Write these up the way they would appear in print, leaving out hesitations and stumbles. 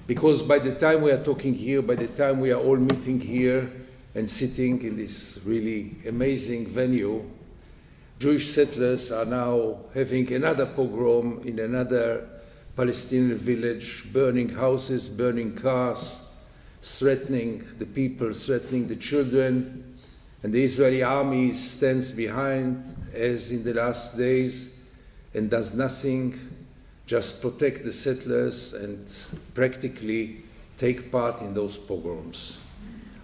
Because by the time we are talking here, by the time we are all meeting here and sitting in this really amazing venue, Jewish settlers are now having another pogrom in another Palestinian village, burning houses, burning cars, threatening the people, threatening the children, and the Israeli army stands behind, as in the last days, and does nothing, just protect the settlers and practically take part in those pogroms.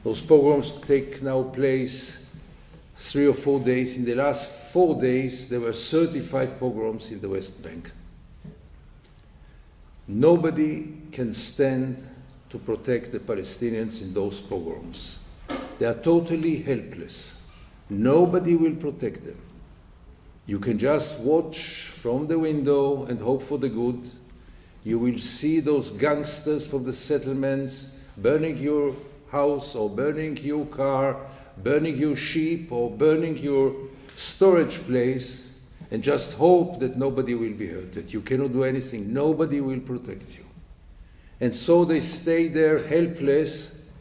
Those pogroms take now place 3 or 4 days. In the last 4 days, there were 35 pogroms in the West Bank. Nobody can stand to protect the Palestinians in those pogroms. They are totally helpless. Nobody will protect them. You can just watch from the window and hope for the good. You will see those gangsters from the settlements burning your house or burning your car, burning your sheep or burning your storage place, and just hope that nobody will be hurt, that you cannot do anything. Nobody will protect you. And so they stay there helpless,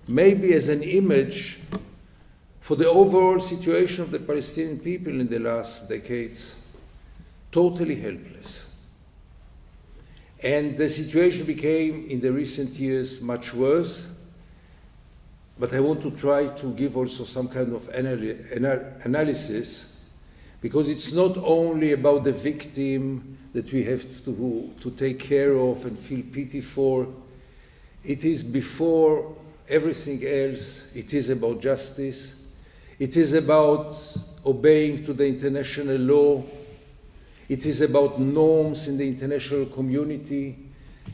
maybe as an image for the overall situation of the Palestinian people in the last decades, totally helpless. And the situation became, in the recent years, much worse. But I want to try to give also some kind of analysis, because it's not only about the victim that we have to take care of and feel pity for. It is, before everything else, it is about justice. It is about obeying to the international law. It is about norms in the international community.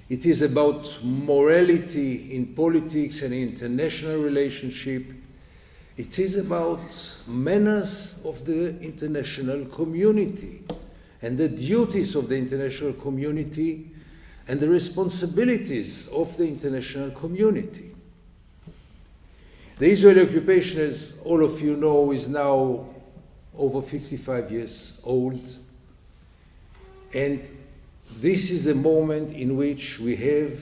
It is about morality in politics and international relationship. It is about manners of the international community and the duties of the international community and the responsibilities of the international community. The Israeli occupation, as all of you know, is now over 55 years old. And this is a moment in which we have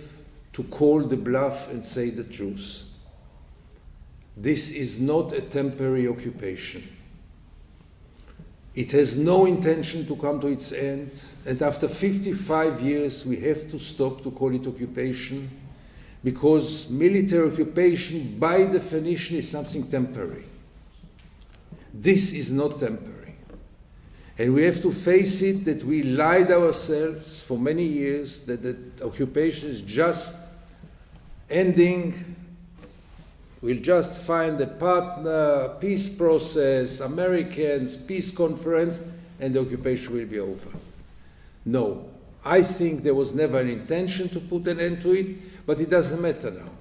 to call the bluff and say the truth. This is not a temporary occupation. It has no intention to come to its end, and after 55 years we have to stop to call it occupation, because military occupation by definition is something temporary. This is not temporary. And we have to face it that we lied ourselves for many years that the occupation is just ending. We'll just find a partner, peace process, Americans, peace conference, and the occupation will be over. No, I think there was never an intention to put an end to it, but it doesn't matter now.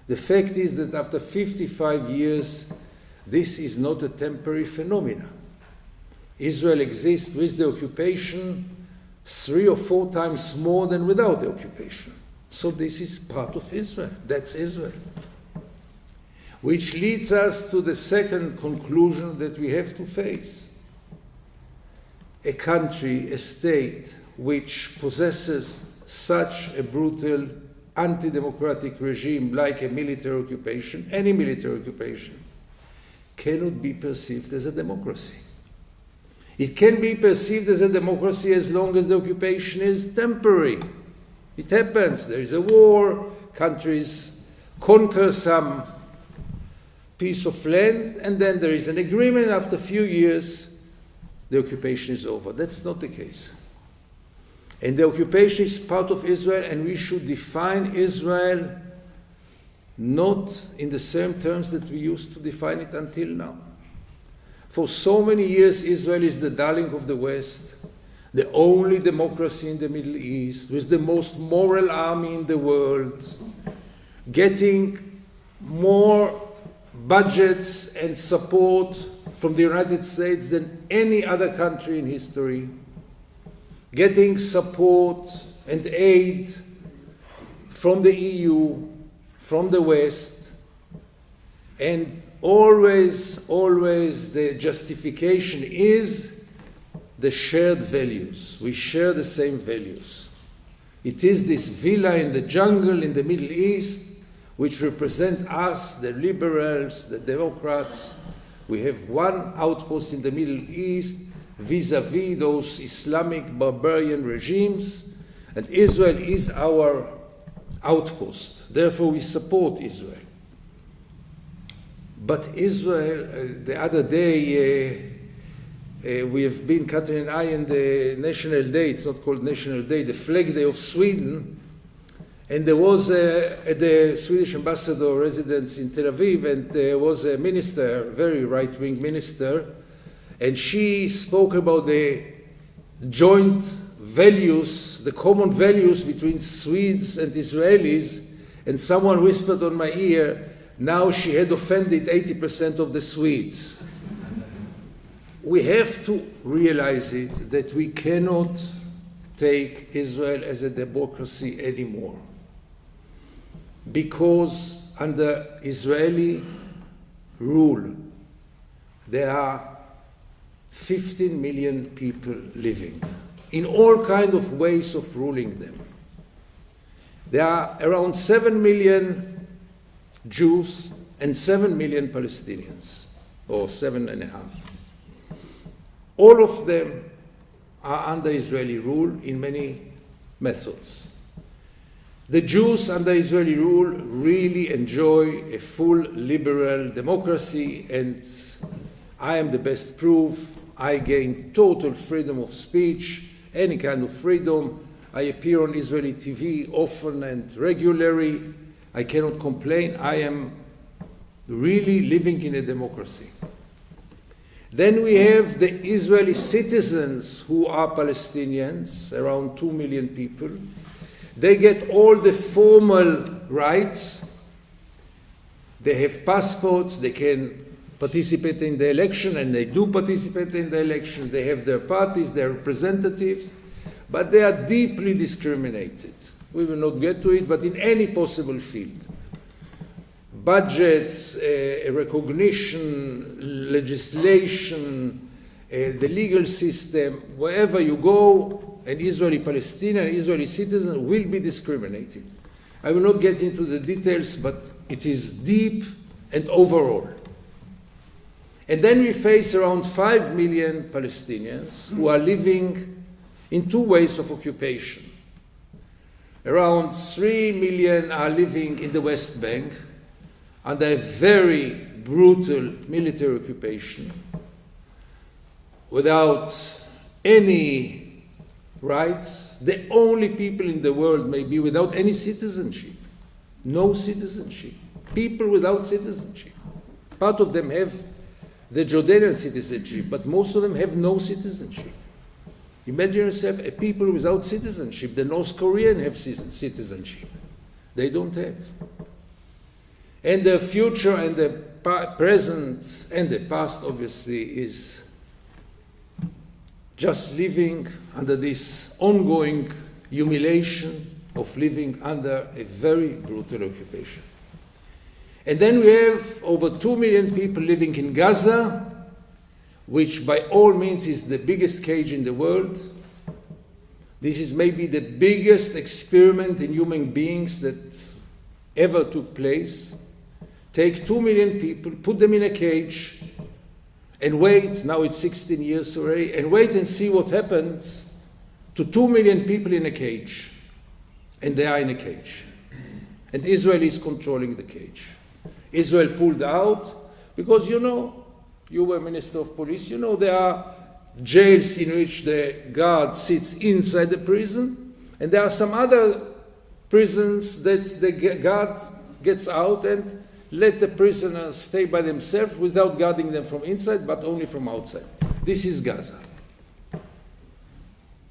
The fact is that after 55 years, this is not a temporary phenomenon. Israel exists with the occupation 3 or 4 times more than without the occupation. So this is part of Israel. That's Israel. Which leads us to the second conclusion that we have to face. A country, a state, which possesses such a brutal anti-democratic regime like a military occupation, any military occupation, cannot be perceived as a democracy. It can be perceived as a democracy as long as the occupation is temporary. It happens. There is a war, countries conquer some piece of land, and then there is an agreement. After a few years, the occupation is over. That's not the case. And the occupation is part of Israel, and we should define Israel not in the same terms that we used to define it until now. For so many years, Israel is the darling of the West, the only democracy in the Middle East, with the most moral army in the world, getting more budgets and support from the United States than any other country in history, getting support and aid from the EU, from the West, and always the justification is the shared values. We share the same values. It is this villa in the jungle in the Middle East which represent us, the liberals, the Democrats. We have one outpost in the Middle East vis-à-vis those Islamic barbarian regimes, and Israel is our outpost. Therefore, we support Israel. But Israel, the other day, we have been, Catherine and I, in the National Day, it's not called National Day, the Flag Day of Sweden, and there was at the Swedish ambassador residence in Tel Aviv, and there was a minister, a very right-wing minister, and she spoke about the joint values, the common values between Swedes and Israelis, and someone whispered on my ear, now she had offended 80% of the Swedes. We have to realize it, that we cannot take Israel as a democracy anymore. Because under Israeli rule, there are 15 million people living in all kinds of ways of ruling them. There are around 7 million Jews and 7 million Palestinians, or 7.5. All of them are under Israeli rule in many methods. The Jews under Israeli rule really enjoy a full liberal democracy, and I am the best proof. I gain total freedom of speech, any kind of freedom. I appear on Israeli TV often and regularly. I cannot complain. I am really living in a democracy. Then we have the Israeli citizens who are Palestinians, around 2 million people. They get all the formal rights. They have passports, they can participate in the election, and they do participate in the election. They have their parties, their representatives, but they are deeply discriminated. We will not get to it, but in any possible field. Budgets, recognition, legislation, the legal system, wherever you go, an Israeli Palestinian, an Israeli citizen will be discriminated. I will not get into the details, but it is deep and overall. And then we face around 5 million Palestinians who are living in two ways of occupation. Around 3 million are living in the West Bank under a very brutal military occupation without any rights. The only people in the world maybe without any citizenship. No citizenship. People without citizenship. Part of them have the Jordanian citizenship, but most of them have no citizenship. Imagine yourself a people without citizenship. The North Koreans have citizenship. They don't have. And the future and the present and the past, obviously, is just living under this ongoing humiliation of living under a very brutal occupation. And then we have over 2 million people living in Gaza, which by all means is the biggest cage in the world. This is maybe the biggest experiment in human beings that ever took place. Take 2 million people, put them in a cage, and wait, now it's 16 years already, and wait and see what happens to 2 million people in a cage. And they are in a cage. And Israel is controlling the cage. Israel pulled out because, you were Minister of Police, there are jails in which the guard sits inside the prison, and there are some other prisons that the guard gets out and let the prisoners stay by themselves without guarding them from inside, but only from outside. This is Gaza.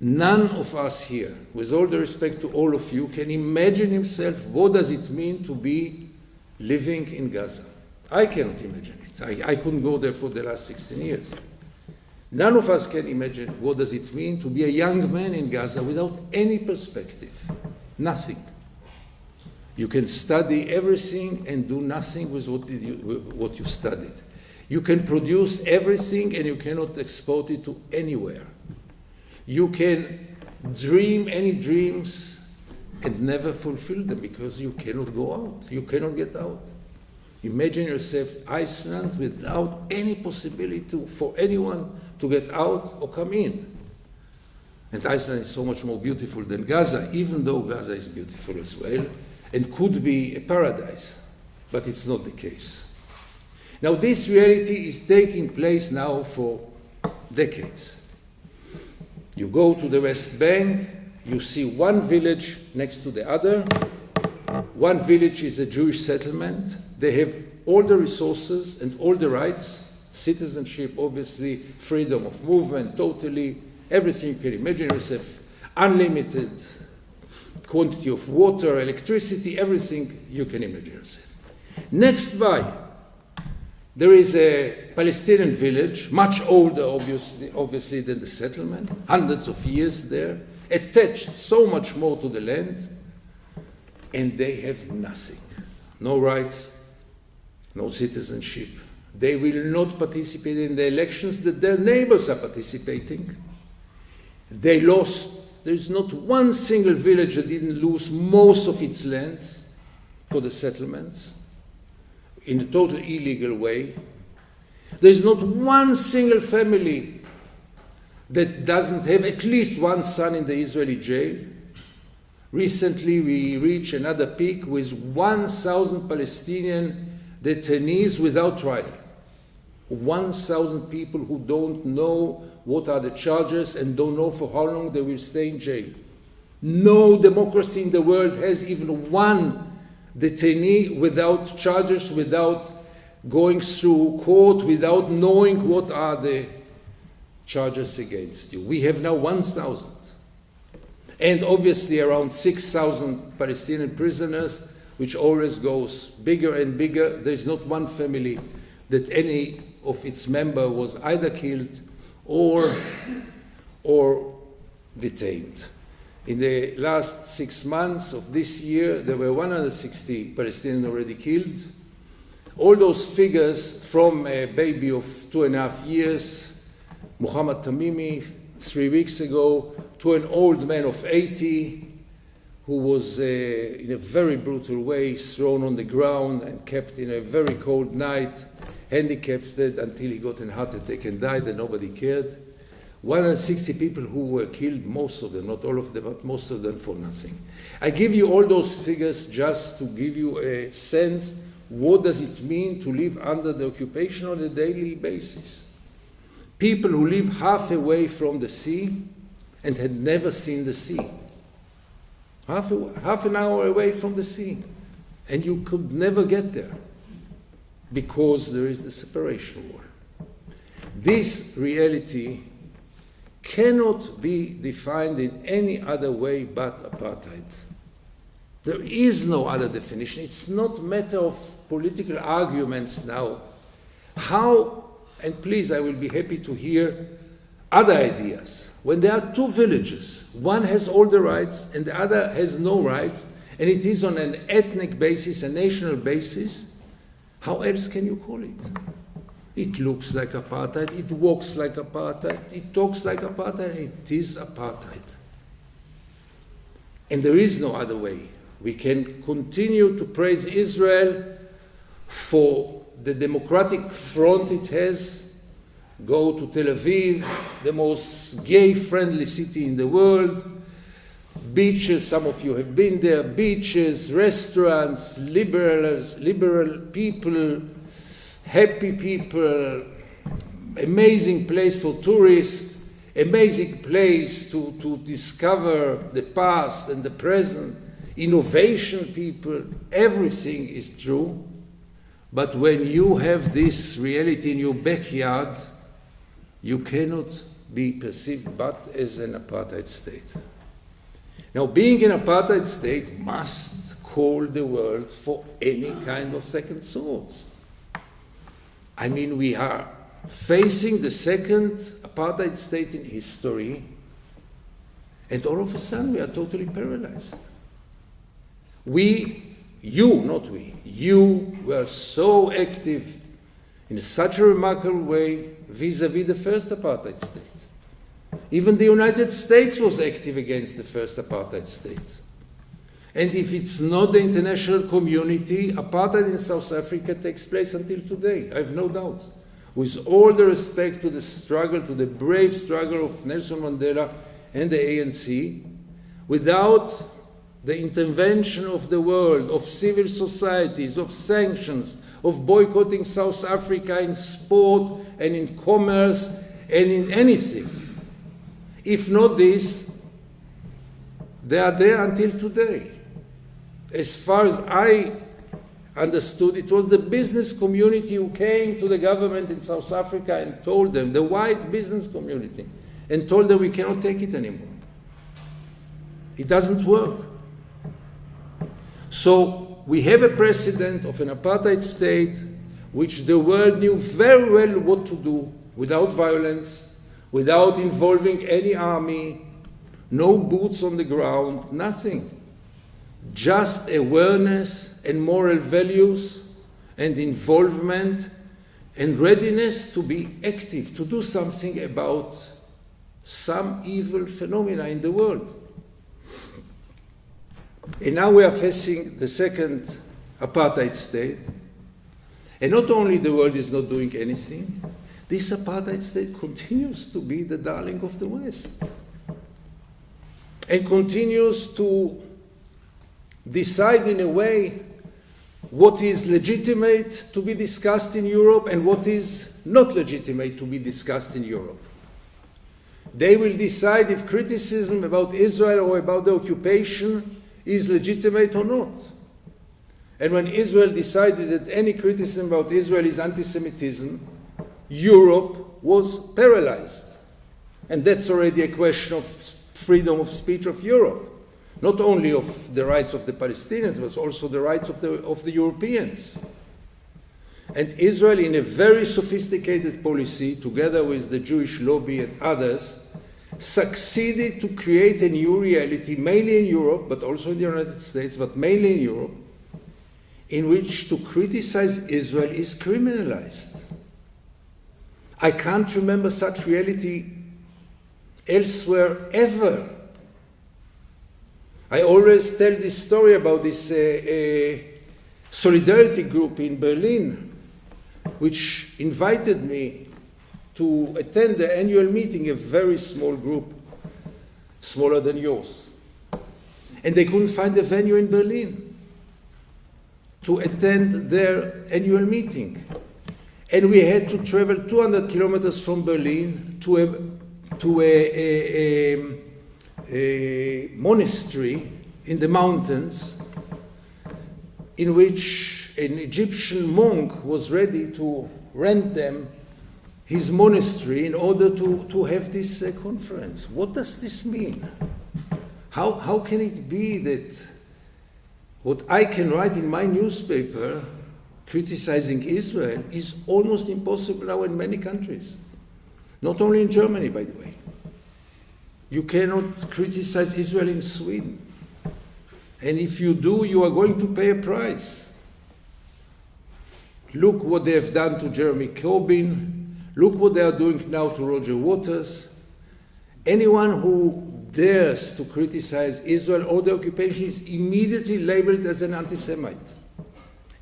None of us here, with all the respect to all of you, can imagine himself what does it mean to be living in Gaza. I cannot imagine it. I couldn't go there for the last 16 years. None of us can imagine what does it mean to be a young man in Gaza without any perspective. Nothing. You can study everything and do nothing with what you studied. You can produce everything and you cannot export it to anywhere. You can dream any dreams and never fulfill them because you cannot go out. You cannot get out. Imagine yourself Iceland without any possibility for anyone to get out or come in. And Iceland is so much more beautiful than Gaza, even though Gaza is beautiful as well and could be a paradise. But it's not the case. Now this reality is taking place now for decades. You go to the West Bank, you see one village next to the other. One village is a Jewish settlement. They have all the resources and all the rights, citizenship, obviously, freedom of movement, totally, everything you can imagine yourself, unlimited quantity of water, electricity, everything you can imagine yourself. Next by, there is a Palestinian village, much older, obviously, than the settlement, hundreds of years there, attached so much more to the land, and they have nothing. No rights, no citizenship. They will not participate in the elections that their neighbors are participating. They lost, there's not one single village that didn't lose most of its lands for the settlements in a total illegal way. There's not one single family that doesn't have at least one son in the Israeli jail. Recently, we reached another peak with 1,000 Palestinian detainees without trial. 1,000 people who don't know what are the charges and don't know for how long they will stay in jail. No democracy in the world has even one detainee without charges, without going through court, without knowing what are the charges against you. We have now 1,000. And obviously around 6,000 Palestinian prisoners, which always goes bigger and bigger. There's not one family that any of its member was either killed or detained. In the last 6 months of this year, there were 160 Palestinians already killed. All those figures from a baby of 2.5 years, Muhammad Tamimi, 3 weeks ago, to an old man of 80 who was in a very brutal way thrown on the ground and kept in a very cold night, handicapped until he got a heart attack and died, and nobody cared. 160 people who were killed, most of them, not all of them, but most of them for nothing. I give you all those figures just to give you a sense, what does it mean to live under the occupation on a daily basis? People who live half away from the sea and had never seen the sea. Half an hour away from the sea. And you could never get there because there is the separation wall. This reality cannot be defined in any other way but apartheid. There is no other definition. It's not a matter of political arguments now. How, and please, I will be happy to hear other ideas. When there are two villages, one has all the rights and the other has no rights, and it is on an ethnic basis, a national basis, how else can you call it? It looks like apartheid, it walks like apartheid, it talks like apartheid, it is apartheid. And there is no other way. We can continue to praise Israel for the democratic front it has. Go to Tel Aviv, the most gay-friendly city in the world. Beaches, some of you have been there, beaches, restaurants, liberal people, happy people, amazing place for tourists, amazing place to discover the past and the present, innovation people, everything is true. But when you have this reality in your backyard, you cannot be perceived but as an apartheid state. Now, being an apartheid state must call the world for any kind of second thoughts. I mean, we are facing the second apartheid state in history, and all of a sudden we are totally paralyzed. You were so active in such a remarkable way vis-à-vis the first apartheid state. Even the United States was active against the first apartheid state. And if it's not the international community, apartheid in South Africa takes place until today. I have no doubts. With all the respect to the struggle, to the brave struggle of Nelson Mandela and the ANC, without the intervention of the world, of civil societies, of sanctions, of boycotting South Africa in sport and in commerce and in anything. If not this, they are there until today. As far as I understood, it was the business community who came to the government in South Africa and told them, the white business community, and told them we cannot take it anymore. It doesn't work. So we have a precedent of an apartheid state which the world knew very well what to do without violence, without involving any army, no boots on the ground, nothing. Just awareness and moral values and involvement and readiness to be active, to do something about some evil phenomena in the world. And now we are facing the second apartheid state. And not only the world is not doing anything, this apartheid state continues to be the darling of the West. And continues to decide in a way what is legitimate to be discussed in Europe and what is not legitimate to be discussed in Europe. They will decide if criticism about Israel or about the occupation is legitimate or not. And when Israel decided that any criticism about Israel is anti-Semitism, Europe was paralyzed. And that's already a question of freedom of speech of Europe. Not only of the rights of the Palestinians, but also the rights of the Europeans. And Israel, in a very sophisticated policy, together with the Jewish lobby and others, succeeded to create a new reality, mainly in Europe, but also in the United States, but mainly in Europe, in which to criticize Israel is criminalized. I can't remember such reality elsewhere ever. I always tell this story about this solidarity group in Berlin, which invited me to attend the annual meeting, a very small group, smaller than yours. And they couldn't find a venue in Berlin to attend their annual meeting. And we had to travel 200 kilometers from Berlin to a monastery in the mountains in which an Egyptian monk was ready to rent them his monastery in order to have this conference. What does this mean? How can it be that what I can write in my newspaper criticizing Israel is almost impossible now in many countries? Not only in Germany, by the way. You cannot criticize Israel in Sweden. And if you do, you are going to pay a price. Look what they have done to Jeremy Corbyn. Look what they are doing now to Roger Waters. Anyone who dares to criticize Israel or the occupation is immediately labeled as an anti-Semite.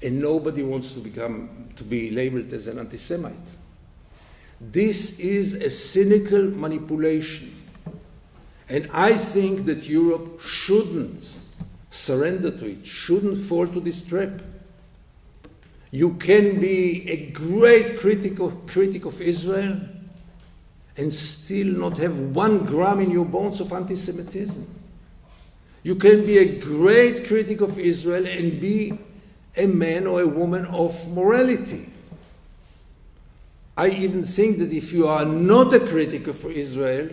And nobody wants to be labeled as an anti-Semite. This is a cynical manipulation. And I think that Europe shouldn't surrender to it, shouldn't fall to this trap. You can be a great critic of Israel and still not have 1 gram in your bones of anti-Semitism. You can be a great critic of Israel and be a man or a woman of morality. I even think that if you are not a critic of Israel,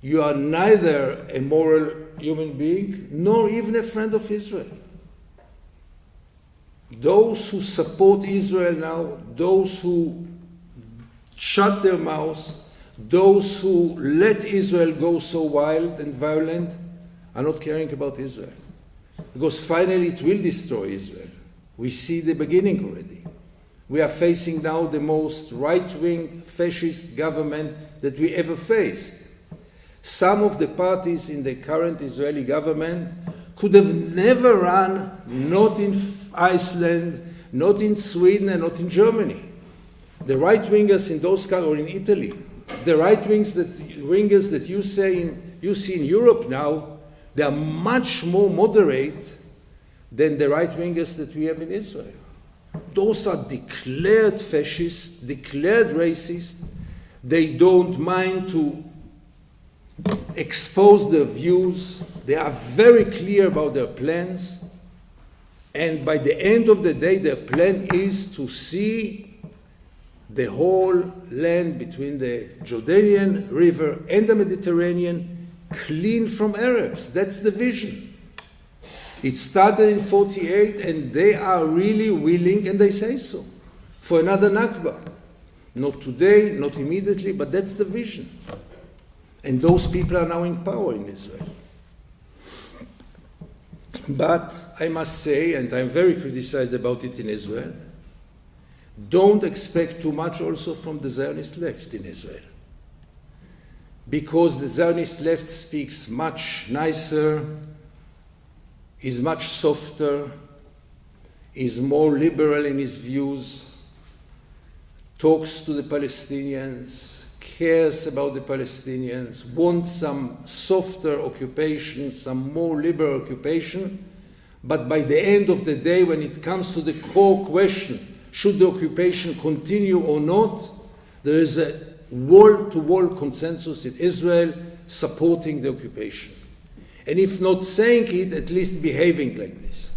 you are neither a moral human being nor even a friend of Israel. Those who support Israel now, those who shut their mouths, those who let Israel go so wild and violent, are not caring about Israel. Because finally it will destroy Israel. We see the beginning already. We are facing now the most right-wing fascist government that we ever faced. Some of the parties in the current Israeli government could have never run, not in Iceland, not in Sweden, and not in Germany. The right-wingers in those countries, or in Italy, the right-wingers that you see in Europe now, they are much more moderate than the right-wingers that we have in Israel. Those are declared fascists, declared racist. They don't mind to expose their views. They are very clear about their plans. And by the end of the day, their plan is to see the whole land between the Jordanian River and the Mediterranean clean from Arabs. That's the vision. It started in 48, and they are really willing, and they say so, for another Nakba. Not today, not immediately, but that's the vision. And those people are now in power in Israel. But I must say, and I'm very criticized about it in Israel, don't expect too much also from the Zionist left in Israel. Because the Zionist left speaks much nicer, is much softer, is more liberal in his views, talks to the Palestinians, cares about the Palestinians, wants some softer occupation, some more liberal occupation, but by the end of the day, when it comes to the core question, should the occupation continue or not, there is a wall-to-wall consensus in Israel supporting the occupation. And if not saying it, at least behaving like this.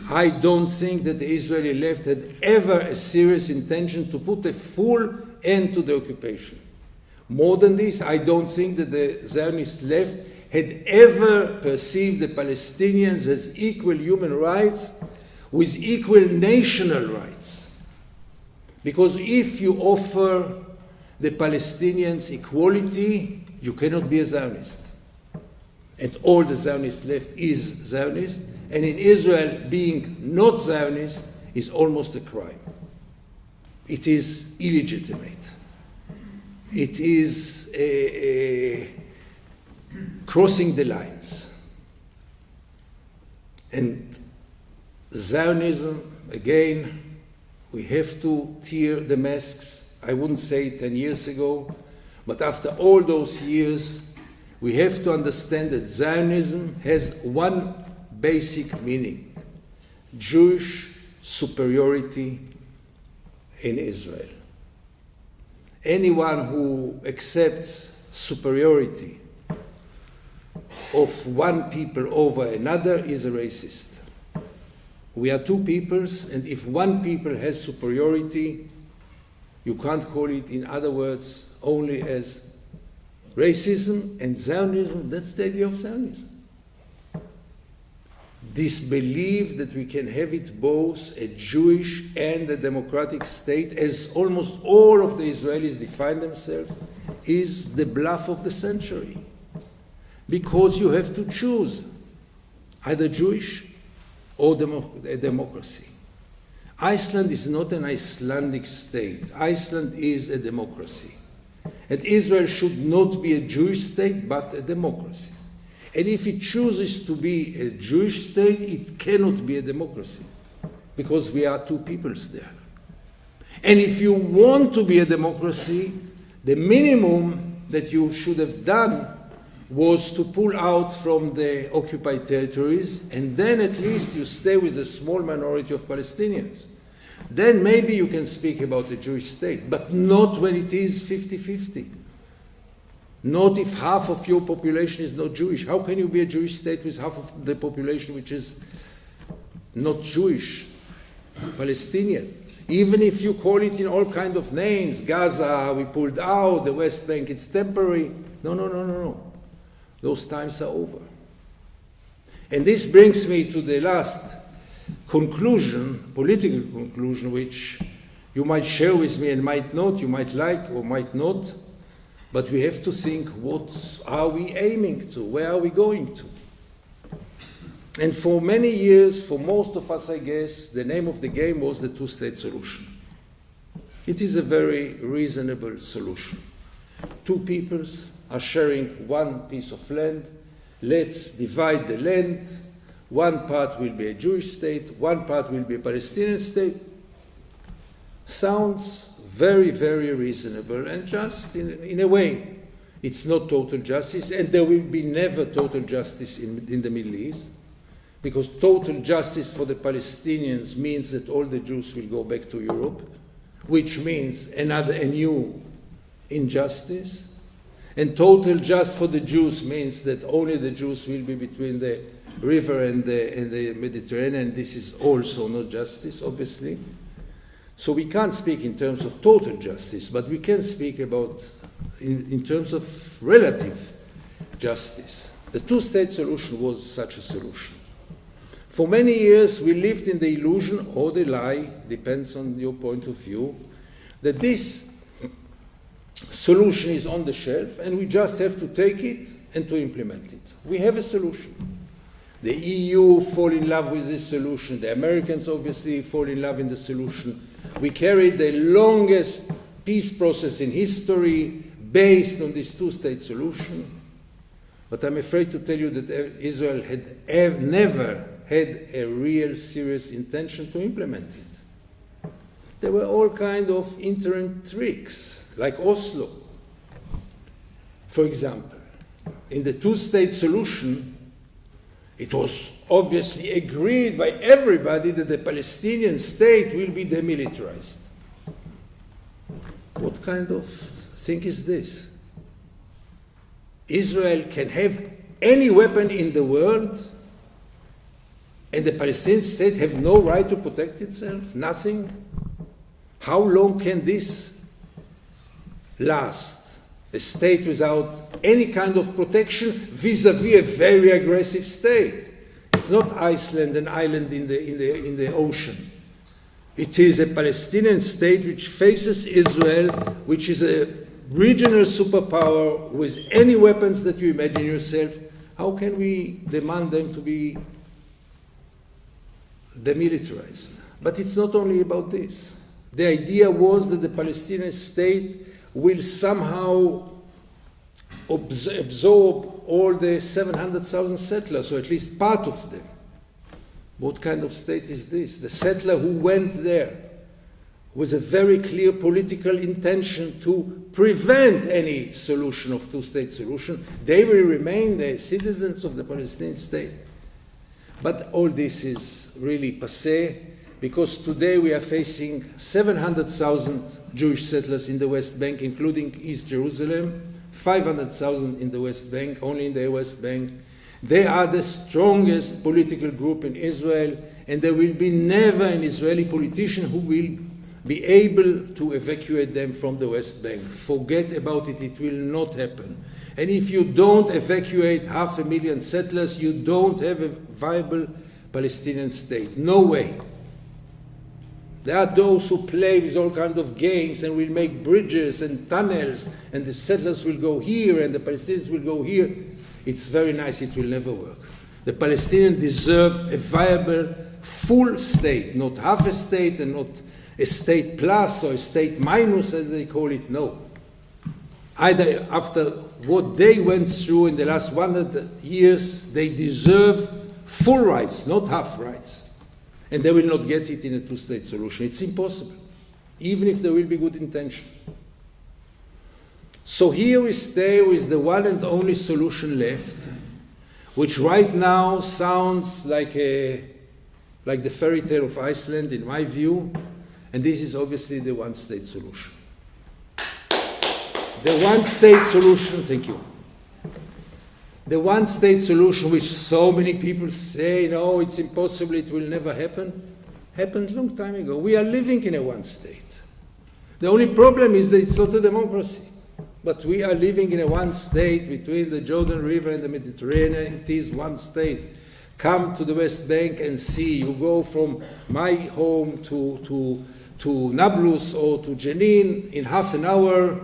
I don't think that the Israeli left had ever a serious intention to put a full end to the occupation. More than this, I don't think that the Zionist left had ever perceived the Palestinians as equal human rights with equal national rights. Because if you offer the Palestinians equality, you cannot be a Zionist. And all the Zionist left is Zionist, and in Israel, being not Zionist is almost a crime. It is illegitimate. It is crossing the lines. And Zionism, again, we have to tear the masks. I wouldn't say 10 years ago, but after all those years, we have to understand that Zionism has one basic meaning: Jewish superiority in Israel. Anyone who accepts superiority of one people over another is a racist. We are two peoples, and if one people has superiority, you can't call it, in other words, only as racism. And Zionism, that's the idea of Zionism. This belief that we can have it both a Jewish and a democratic state, as almost all of the Israelis define themselves, is the bluff of the century. Because you have to choose either Jewish or a democracy. Iceland is not an Icelandic state. Iceland is a democracy. And Israel should not be a Jewish state, but a democracy. And if it chooses to be a Jewish state, it cannot be a democracy, because we are two peoples there. And if you want to be a democracy, the minimum that you should have done was to pull out from the occupied territories, and then at least you stay with a small minority of Palestinians. Then maybe you can speak about a Jewish state, but not when it is 50-50. Not if half of your population is not Jewish. How can you be a Jewish state with half of the population which is not Jewish, Palestinian? Even if you call it in all kinds of names, Gaza, we pulled out, the West Bank, it's temporary. No. Those times are over. And this brings me to the last conclusion, political conclusion, which you might share with me and might not, you might like or might not, but we have to think, what are we aiming to? Where are we going to? And for many years, for most of us, I guess, the name of the game was the two-state solution. It is a very reasonable solution. Two peoples are sharing one piece of land, let's divide the land. One part will be a Jewish state, one part will be a Palestinian state. Sounds very, very reasonable and just in a way. It's not total justice, and there will be never total justice in the Middle East, because total justice for the Palestinians means that all the Jews will go back to Europe, which means a new injustice. And total justice for the Jews means that only the Jews will be between the river and the Mediterranean. This is also not justice, obviously. So we can't speak in terms of total justice, but we can speak about in terms of relative justice. The two-state solution was such a solution. For many years we lived in the illusion or the lie, depends on your point of view, that this solution is on the shelf and we just have to take it and to implement it. We have a solution. The EU fall in love with this solution. The Americans obviously fall in love in the solution. We carried the longest peace process in history based on this two-state solution. But I'm afraid to tell you that Israel had never had a real serious intention to implement it. There were all kinds of interim tricks, like Oslo. For example, in the two-state solution, it was obviously agreed by everybody that the Palestinian state will be demilitarized. What kind of thing is this? Israel can have any weapon in the world and the Palestinian state have no right to protect itself? Nothing? How long can this last? A state without any kind of protection vis-à-vis a very aggressive state. It's not Iceland, an island in the ocean. It is a Palestinian state which faces Israel, which is a regional superpower with any weapons that you imagine yourself. How can we demand them to be demilitarized? But it's not only about this. The idea was that the Palestinian state will somehow absorb all the 700,000 settlers, or at least part of them. What kind of state is this? The settler who went there with a very clear political intention to prevent any solution of two-state solution, they will remain the citizens of the Palestinian state. But all this is really passé, because today we are facing 700,000 Jewish settlers in the West Bank, including East Jerusalem, 500,000 in the West Bank, only in the West Bank. They are the strongest political group in Israel, and there will be never an Israeli politician who will be able to evacuate them from the West Bank. Forget about it, it will not happen. And if you don't evacuate 500,000 settlers, you don't have a viable Palestinian state. No way. There are those who play with all kinds of games and will make bridges and tunnels, and the settlers will go here and the Palestinians will go here. It's very nice, it will never work. The Palestinians deserve a viable, full state, not half a state and not a state plus or a state minus, as they call it. No. Either after what they went through in the last 100 years, they deserve full rights, not half rights. And they will not get it in a two-state solution. It's impossible, even if there will be good intention. So here we stay with the one and only solution left, which right now sounds like the fairy tale of Iceland, in my view, and this is obviously the one-state solution. The one-state solution, thank you. The one-state solution, which so many people say, no, it's impossible, it will never happen, happened a long time ago. We are living in a one-state. The only problem is that it's not a democracy. But we are living in a one-state between the Jordan River and the Mediterranean. It is one state. Come to the West Bank and see. You go from my home to Nablus or to Jenin in half an hour,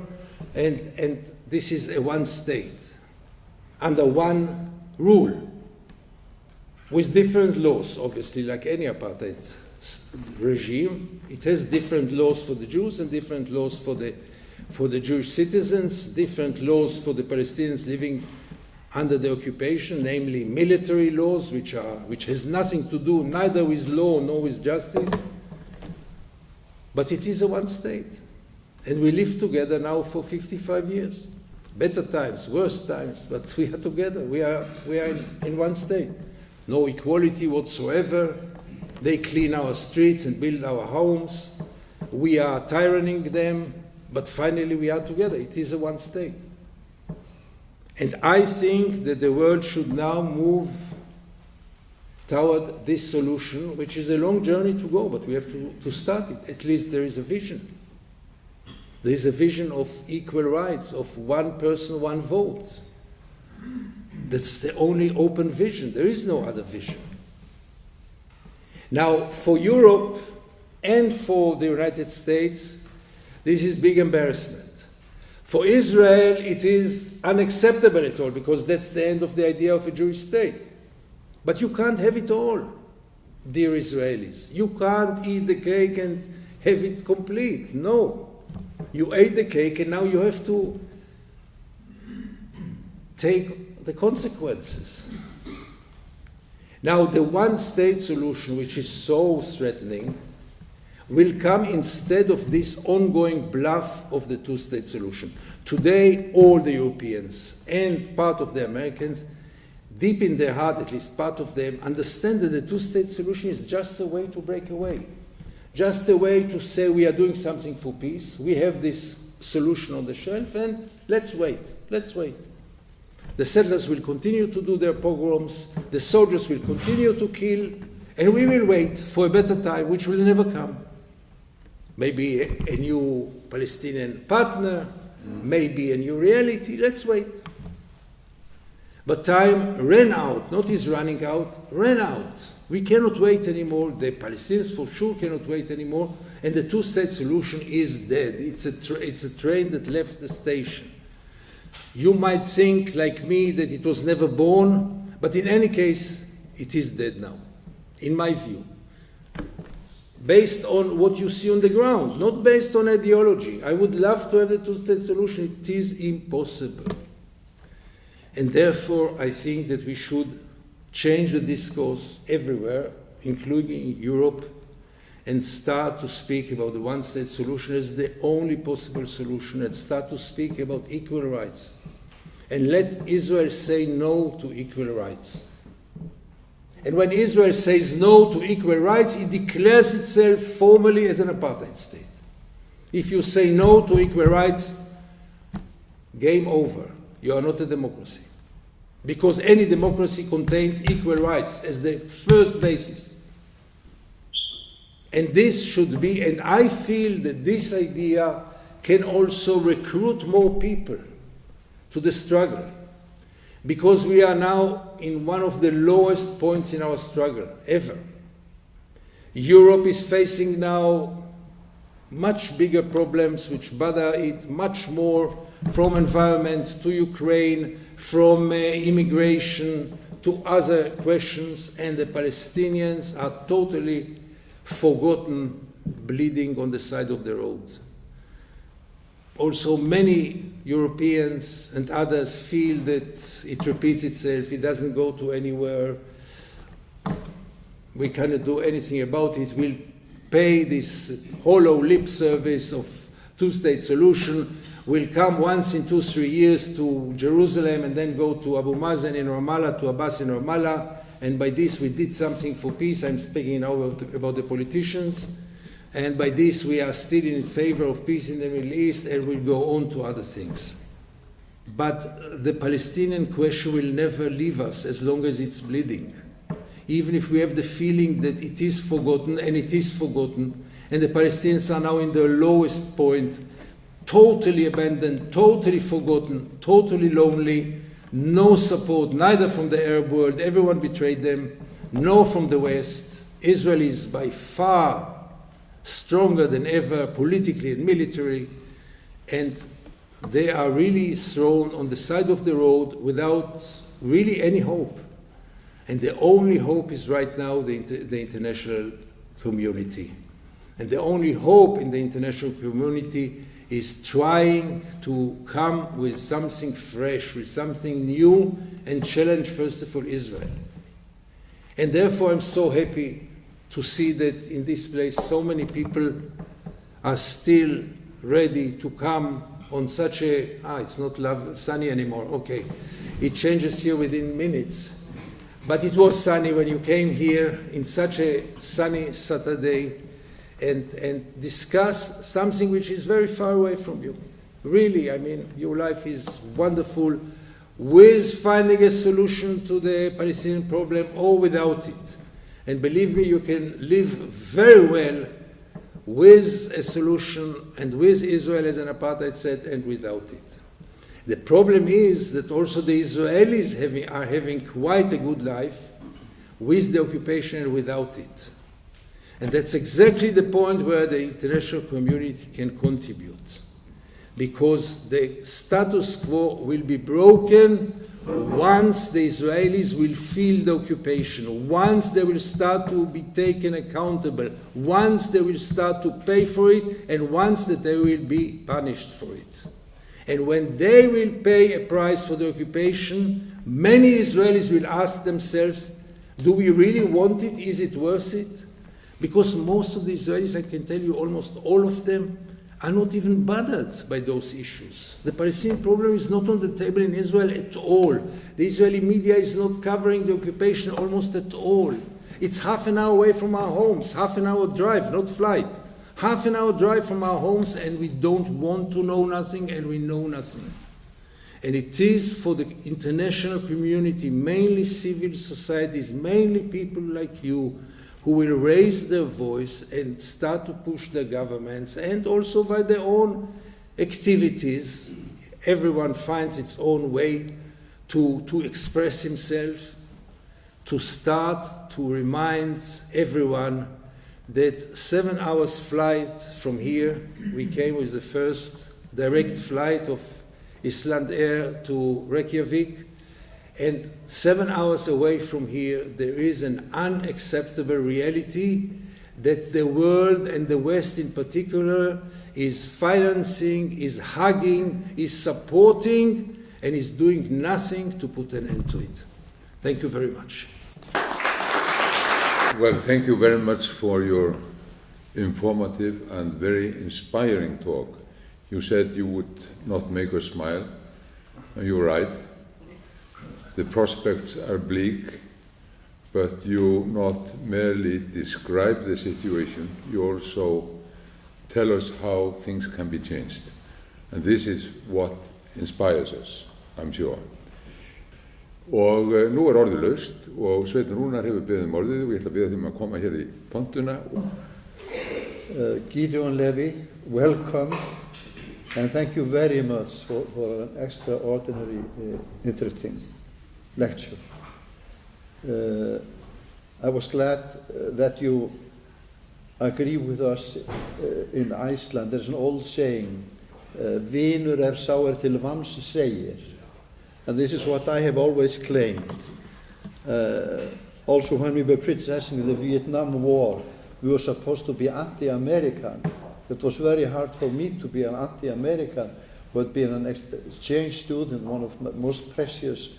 and this is a one state. Under one rule, with different laws, obviously, like any apartheid regime. It has different laws for the Jews and different laws for the Jewish citizens, different laws for the Palestinians living under the occupation, namely military laws, which has nothing to do neither with law nor with justice. But it is a one state. And we live together now for 55 years. Better times, worse times, but we are together. We are in one state. No equality whatsoever. They clean our streets and build our homes. We are tyranning them, but finally we are together. It is a one state. And I think that the world should now move toward this solution, which is a long journey to go, but we have to start it. At least there is a vision. There is a vision of equal rights, of one person, one vote. That's the only open vision. There is no other vision. Now, for Europe and for the United States, this is big embarrassment. For Israel, it is unacceptable at all, because that's the end of the idea of a Jewish state. But you can't have it all, dear Israelis. You can't eat the cake and have it complete. No. You ate the cake and now you have to take the consequences. Now, the one-state solution, which is so threatening, will come instead of this ongoing bluff of the two-state solution. Today, all the Europeans and part of the Americans, deep in their heart, at least part of them, understand that the two-state solution is just a way to break away. Just a way to say we are doing something for peace. We have this solution on the shelf and let's wait. The settlers will continue to do their pogroms, the soldiers will continue to kill, and we will wait for a better time, which will never come. Maybe a new Palestinian partner, maybe a new reality. Let's wait. But time ran out, not is running out, ran out. We cannot wait anymore. The Palestinians for sure cannot wait anymore. And the two-state solution is dead. It's a train that left the station. You might think, like me, that it was never born, but in any case, it is dead now, in my view. Based on what you see on the ground, not based on ideology. I would love to have the two-state solution. It is impossible. And therefore, I think that we should change the discourse everywhere, including Europe, and start to speak about the one-state solution as the only possible solution, and start to speak about equal rights. And let Israel say no to equal rights. And when Israel says no to equal rights, it declares itself formally as an apartheid state. If you say no to equal rights, game over. You are not a democracy. Because any democracy contains equal rights as the first basis. And this should be, and I feel that this idea can also recruit more people to the struggle. Because we are now in one of the lowest points in our struggle ever. Europe is facing now much bigger problems which bother it much more, from environment to Ukraine, from immigration to other questions, and the Palestinians are totally forgotten, bleeding on the side of the road. Also, many Europeans and others feel that it repeats itself, it doesn't go to anywhere, we cannot do anything about it, we'll pay this hollow lip service of two-state solution, will come once in 2-3 years to Jerusalem and then go to Abu Mazen in Ramallah, to Abbas in Ramallah, and by this we did something for peace. I'm speaking now about the politicians. And by this we are still in favor of peace in the Middle East, and we'll go on to other things. But the Palestinian question will never leave us as long as it's bleeding. Even if we have the feeling that it is forgotten, and it is forgotten, and the Palestinians are now in the lowest point, totally abandoned, totally forgotten, totally lonely, no support, neither from the Arab world, everyone betrayed them, nor from the West. Israel is by far stronger than ever, politically and militarily, and they are really thrown on the side of the road without really any hope. And the only hope is right now the international community. And the only hope in the international community is trying to come with something fresh, with something new, and challenge, first of all, Israel. And therefore I'm so happy to see that in this place so many people are still ready to come on such a, it's not sunny anymore, okay. It changes here within minutes. But it was sunny when you came here in such a sunny Saturday and discuss something which is very far away from you. Really, I mean, your life is wonderful with finding a solution to the Palestinian problem or without it. And believe me, you can live very well with a solution and with Israel as an apartheid state and without it. The problem is that also the Israelis are having quite a good life with the occupation and without it. And that's exactly the point where the international community can contribute. Because the status quo will be broken once the Israelis will feel the occupation, once they will start to be taken accountable, once they will start to pay for it, and once that they will be punished for it. And when they will pay a price for the occupation, many Israelis will ask themselves, do we really want it? Is it worth it? Because most of the Israelis, I can tell you almost all of them, are not even bothered by those issues. The Palestinian problem is not on the table in Israel at all. The Israeli media is not covering the occupation almost at all. It's half an hour away from our homes, half an hour drive, not flight. Half an hour drive from our homes, and we don't want to know nothing, and we know nothing. And it is for the international community, mainly civil societies, mainly people like you, who will raise their voice and start to push their governments, and also by their own activities. Everyone finds its own way to express himself, to start to remind everyone that 7 hours flight from here, we came with the first direct flight of Icelandair to Reykjavik, and 7 hours away from here, there is an unacceptable reality that the world, and the West in particular, is financing, is hugging, is supporting, and is doing nothing to put an end to it. Thank you very much. Well, thank you very much for your informative and very inspiring talk. You said you would not make us smile. You're right. The prospects are bleak, but you not merely describe the situation, you also tell us how things can be changed. And this is what inspires us, I'm sure. Og nú orðið laust og Sveinn Rúnar hefur beðið orðið og ég ætla að biðja þeim að koma hér í pontuna. Gideon Levy, welcome, and thank you very much for an extraordinary, interesting lecture. I was glad that you agree with us in Iceland. There's an old saying, vinur sá til vans segir. And this is what I have always claimed. Also when we were criticizing the Vietnam War, we were supposed to be anti-American. It was very hard for me to be an anti-American, but being an exchange student, one of the most precious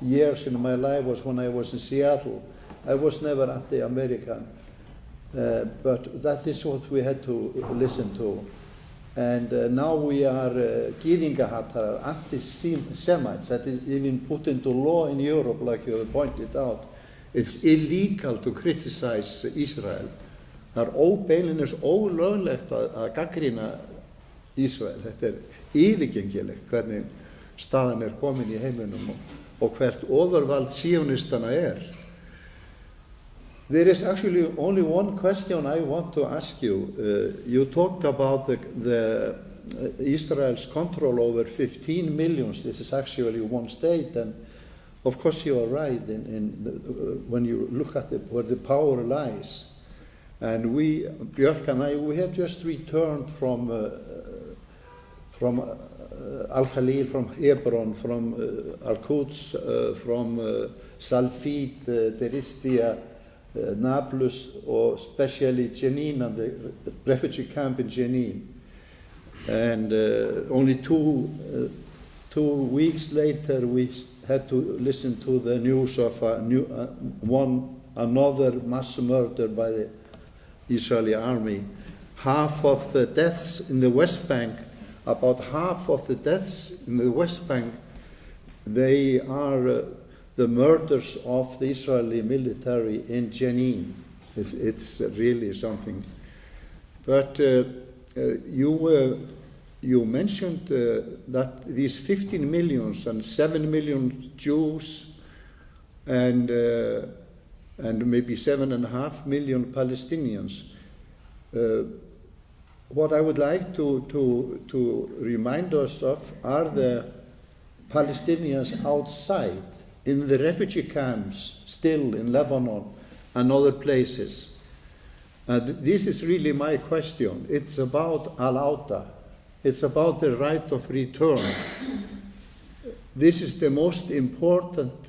years in my life was when I was in Seattle. I was never anti-American, but that is what we had to listen to. And now we are Gyðingahatar, anti-Semites. That is even put into law in Europe, like you have pointed out. It's illegal to criticize Israel. Það beinlínis ólöglegt að gagnrýna Ísrael. Þetta yfirgengilegt hvernig staðan komin í heiminum og hvert ofurvald síónistana There is actually only one question I want to ask you. You talked about the Israel's control over 15 million. This is actually one state, and of course you are right when you look at where the power lies. And Björk and I, we have just returned from Al-Khalil, from Hebron, from Al-Quds, from Salfit, Deristia, Nablus, or especially Jenin and the refugee camp in Jenin. And only 2 weeks later, we had to listen to the news of another mass murder by the Israeli army. Half of the deaths in the West Bank, about half of the deaths in the West Bank, they are the murders of the Israeli military in Jenin. It's really something. But you mentioned that these 15 millions and 7 million Jews and maybe 7.5 million Palestinians. What I would like to remind us of are the Palestinians outside, in the refugee camps, still in Lebanon and other places. This is really my question. It's about al-Awda. It's about the right of return. This is the most important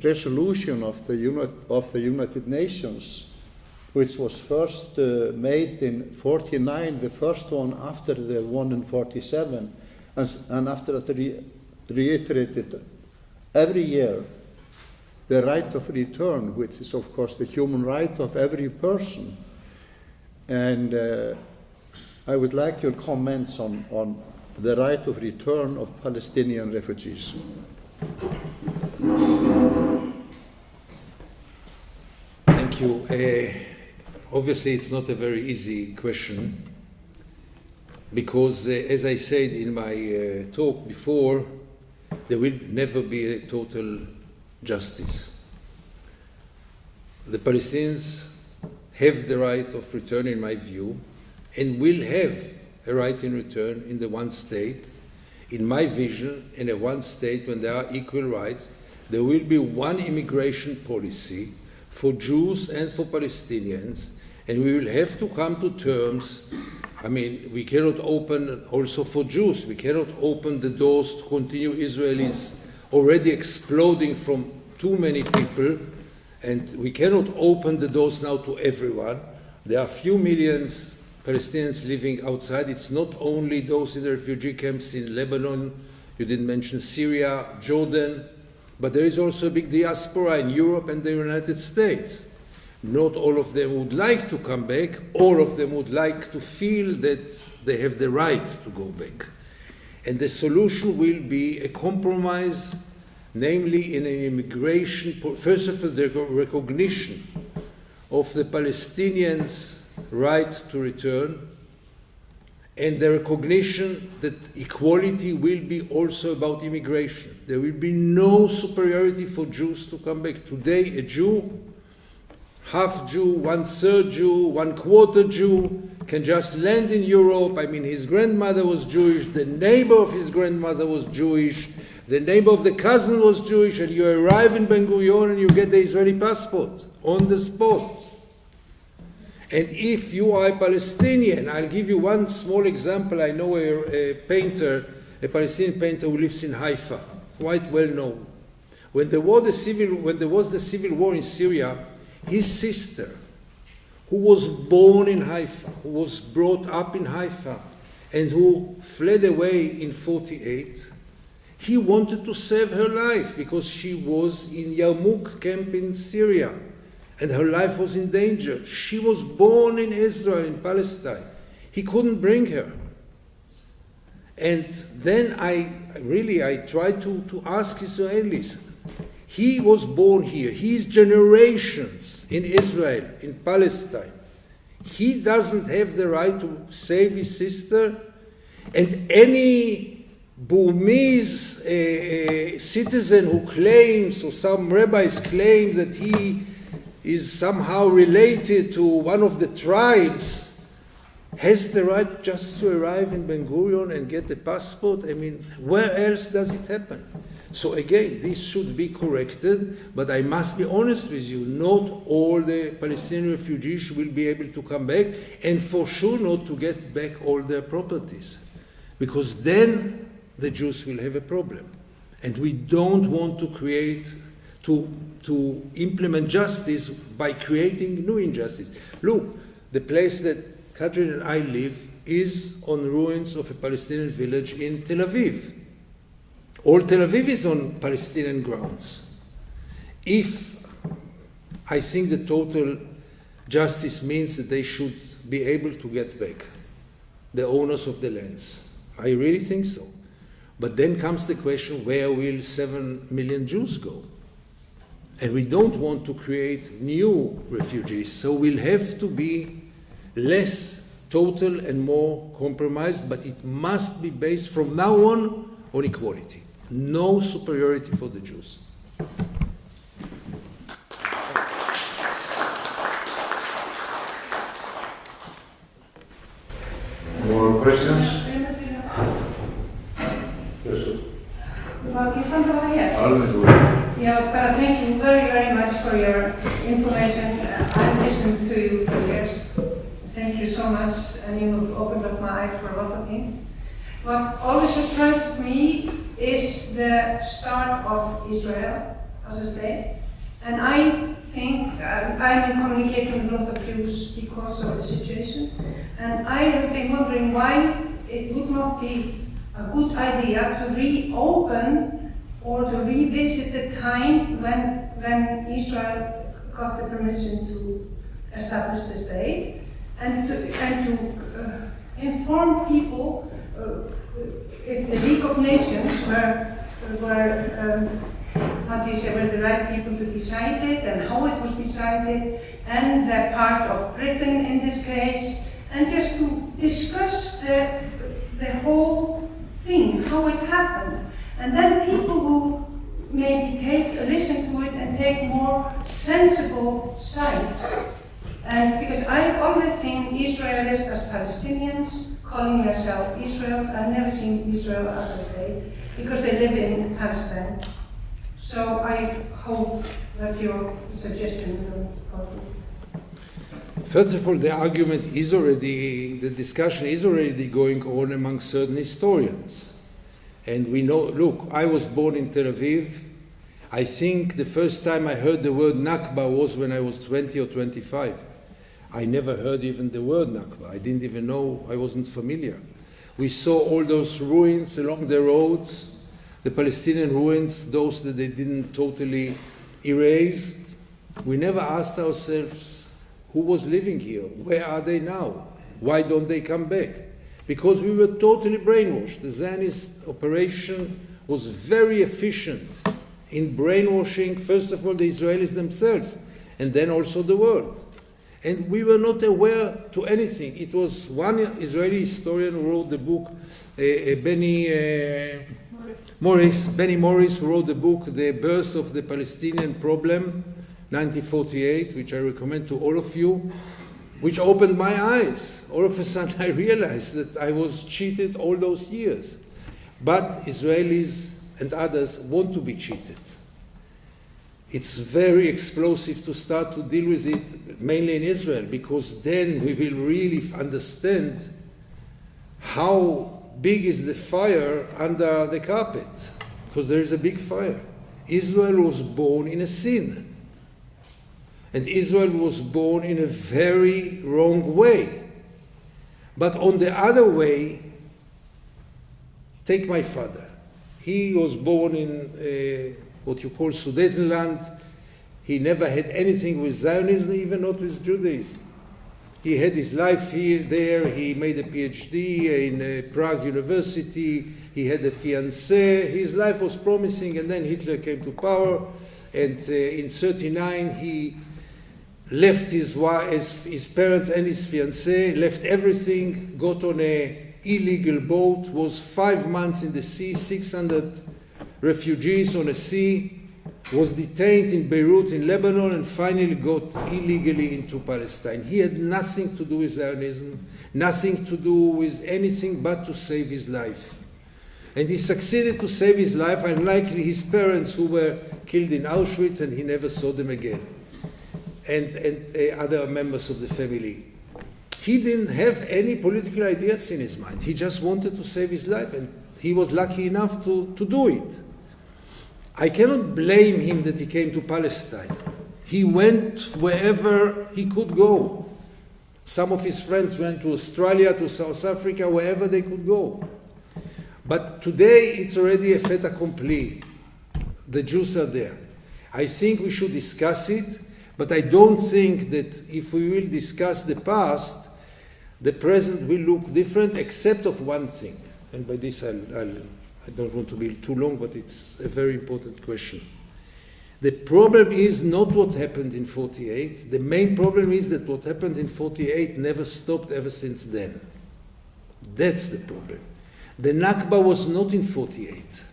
resolution of the United Nations, which was first made in 1949, the first one after the one in 1947, and after that reiterated every year the right of return, which is of course the human right of every person. And I would like your comments on the right of return of Palestinian refugees. Thank you. Obviously, it's not a very easy question because, as I said in my talk before, there will never be a total justice. The Palestinians have the right of return, in my view, and will have a right in return in the one state. In my vision, in a one state, when there are equal rights, there will be one immigration policy for Jews and for Palestinians, and we will have to come to terms. I mean, we cannot open, also for Jews, we cannot open the doors to continue. Israel is already exploding from too many people, and we cannot open the doors now to everyone. There are few millions Palestinians living outside. It's not only those in the refugee camps in Lebanon, you didn't mention Syria, Jordan, but there is also a big diaspora in Europe and the United States. Not all of them would like to come back. All of them would like to feel that they have the right to go back. And the solution will be a compromise, namely in an immigration, first of all, the recognition of the Palestinians' right to return, and the recognition that equality will be also about immigration. There will be no superiority for Jews to come back. Today, a Jew, half Jew, 1/3 Jew, 1/4 Jew, can just land in Europe. I mean, his grandmother was Jewish, the neighbor of his grandmother was Jewish, the neighbor of the cousin was Jewish, and you arrive in Ben Gurion and you get the Israeli passport on the spot. And if you are a Palestinian, I'll give you one small example. I know a painter, a Palestinian painter who lives in Haifa, quite well known. When there was the civil war in Syria, his sister, who was born in Haifa, who was brought up in Haifa, and who fled away in 1948, he wanted to save her life because she was in Yarmouk camp in Syria, and her life was in danger. She was born in Israel, in Palestine. He couldn't bring her. And then I tried to ask Israelis. He was born here. His generations in Israel, in Palestine. He doesn't have the right to save his sister. And any Burmese citizen who claims, or some rabbis claim, that he is somehow related to one of the tribes, has the right just to arrive in Ben Gurion and get the passport. I mean, where else does it happen? So again, this should be corrected, but I must be honest with you, not all the Palestinian refugees will be able to come back, and for sure not to get back all their properties, because then the Jews will have a problem. And we don't want to create, to implement justice by creating new injustice. Look, the place that Catherine and I live is on ruins of a Palestinian village in Tel Aviv. All Tel Aviv is on Palestinian grounds. If I think the total justice means that they should be able to get back the owners of the lands. I really think so. But then comes the question, where will 7 million Jews go? And we don't want to create new refugees, so we'll have to be less total and more compromised, but it must be based from now on equality. No superiority for the Jews. More questions? Yeah, but thank you very, very much for your information. I've listened to you for years. Thank you so much, and you have opened up my eyes for a lot of things. What always surprises me is the start of Israel as a state. And I think I'm communicating with a lot of Jews because of the situation. And I have been wondering why it would not be a good idea to reopen or to revisit the time when Israel got the permission to establish the state, and to inform people if the League of Nations were the right people to decide it, and how it was decided, and the part of Britain in this case, and just to discuss the whole thing, how it happened. And then people will maybe listen to it and take more sensible sides. And because I've always seen Israelis as Palestinians, calling themselves Israel. I've never seen Israel as a state, because they live in Palestine. So I hope that your suggestion will help. First of all, the discussion is already going on among certain historians. And we know, look, I was born in Tel Aviv. I think the first time I heard the word Nakba was when I was 20 or 25. I never heard even the word Nakba. I didn't even know, I wasn't familiar. We saw all those ruins along the roads, the Palestinian ruins, those that they didn't totally erase. We never asked ourselves, who was living here? Where are they now? Why don't they come back? Because we were totally brainwashed. The Zionist operation was very efficient in brainwashing, first of all, the Israelis themselves, and then also the world. And we were not aware to anything. It was one Israeli historian who wrote the book, Benny Morris, who wrote the book, The Birth of the Palestinian Problem, 1948, which I recommend to all of you, which opened my eyes. All of a sudden I realized that I was cheated all those years. But Israelis and others want to be cheated. It's very explosive to start to deal with it, mainly in Israel, because then we will really understand how big is the fire under the carpet, because there is a big fire. Israel was born in a sin. And Israel was born in a very wrong way. But on the other way, take my father. He was born in what you call Sudetenland. He never had anything with Zionism, even not with Judaism. He had his life there. He made a PhD in Prague University. He had a fiancée. His life was promising, and then Hitler came to power. And in 1939, he left his parents and his fiancée, left everything, got on an illegal boat, was 5 months in the sea, 600 refugees on a sea, was detained in Beirut in Lebanon, and finally got illegally into Palestine. He had nothing to do with Zionism, nothing to do with anything but to save his life. And he succeeded to save his life, unlike his parents who were killed in Auschwitz, and he never saw them again. And other members of the family. He didn't have any political ideas in his mind. He just wanted to save his life, and he was lucky enough to do it. I cannot blame him that he came to Palestine. He went wherever he could go. Some of his friends went to Australia, to South Africa, wherever they could go. But today it's already a fait accompli. The Jews are there. I think we should discuss it, but I don't think that if we will discuss the past, the present will look different, except of one thing. And by this I don't want to be too long, but it's a very important question. The problem is not what happened in 48. The main problem is that what happened in 48 never stopped ever since then. That's the problem. The Nakba was not in 48.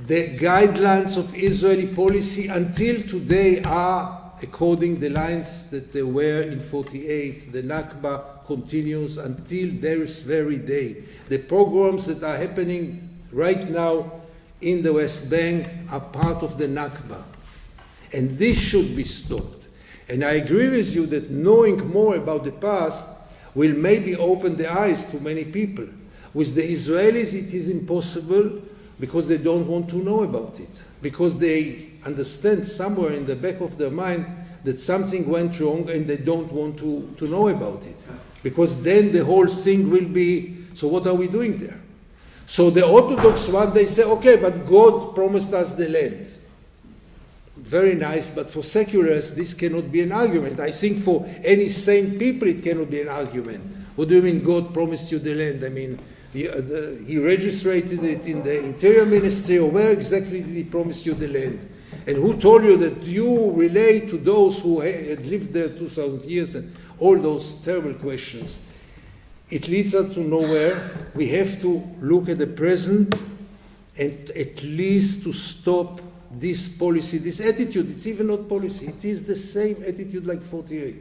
The guidelines of Israeli policy until today are according the lines that they were in 48. The Nakba continues until this very day. The pogroms that are happening right now in the West Bank are part of the Nakba. And this should be stopped. And I agree with you that knowing more about the past will maybe open the eyes to many people. With the Israelis it is impossible because they don't want to know about it. Because they understand somewhere in the back of their mind that something went wrong and they don't want to know about it. Because then the whole thing will be, so what are we doing there? So the Orthodox one, they say, okay, but God promised us the land. Very nice, but for secularists this cannot be an argument. I think for any sane people it cannot be an argument. What do you mean God promised you the land? I mean, he registered it in the Interior Ministry, or where exactly did he promise you the land? And who told you that you relate to those who had lived there 2,000 years, and all those terrible questions? It leads us to nowhere. We have to look at the present and at least to stop this policy, this attitude. It's even not policy, it is the same attitude like 48.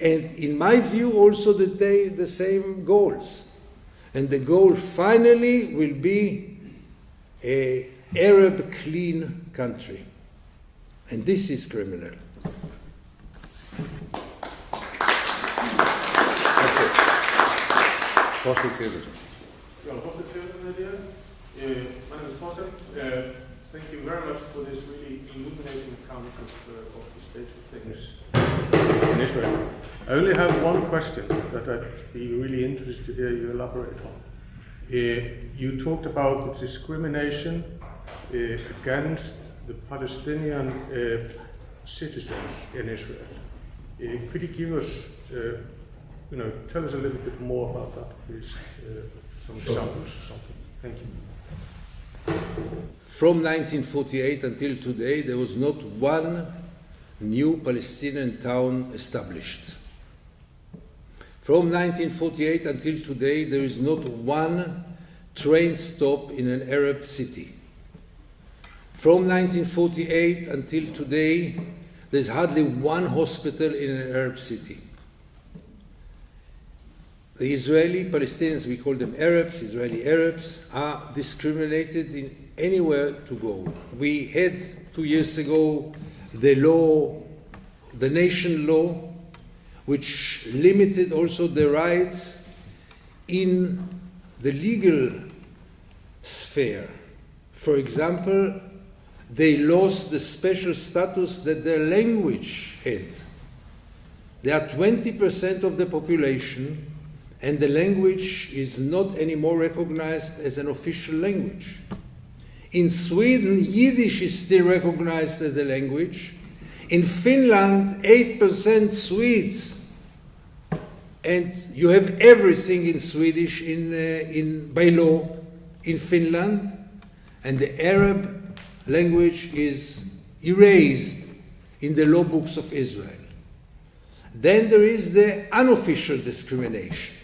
And in my view also the same goals. And the goal finally will be an Arab clean country. And this is criminal. My name is Torsten. Thank you very much for this really illuminating account of the state of things in Israel. I only have one question that I'd be really interested to hear you elaborate on. You talked about the discrimination against the Palestinian citizens in Israel. Could you give us, tell us a little bit more about that, please? Some examples or something. Thank you. From 1948 until today, there was not one new Palestinian town established. From 1948 until today, there is not one train stop in an Arab city. From 1948 until today, there's hardly one hospital in an Arab city. The Israeli Palestinians, we call them Arabs, Israeli Arabs, are discriminated in anywhere to go. We had 2 years ago the law, the nation law, which limited also the rights in the legal sphere. For example, they lost the special status that their language had. They are 20% of the population, and the language is not anymore recognized as an official language. In Sweden, Yiddish is still recognized as a language. In Finland, 8% Swedes. And you have everything in Swedish by law in Finland. And the Arab language is erased in the law books of Israel. Then there is the unofficial discrimination.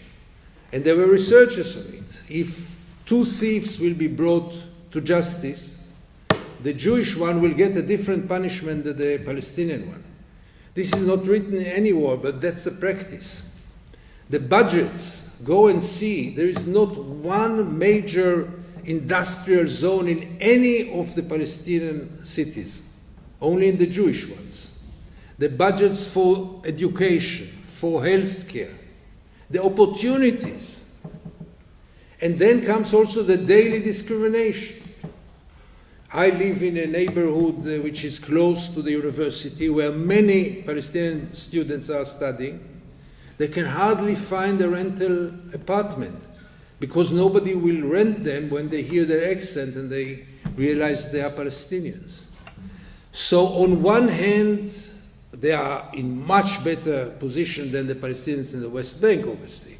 And there were researchers on it. If 2 thieves will be brought to justice, the Jewish one will get a different punishment than the Palestinian one. This is not written anywhere, but that's the practice. The budgets, go and see, there is not one major industrial zone in any of the Palestinian cities, only in the Jewish ones. The budgets for education, for healthcare, the opportunities. And then comes also the daily discrimination. I live in a neighborhood which is close to the university where many Palestinian students are studying. they can hardly find a rental apartment because nobody will rent them when they hear their accent and they realize they are Palestinians. So on one hand, they are in much better position than the Palestinians in the West Bank, obviously.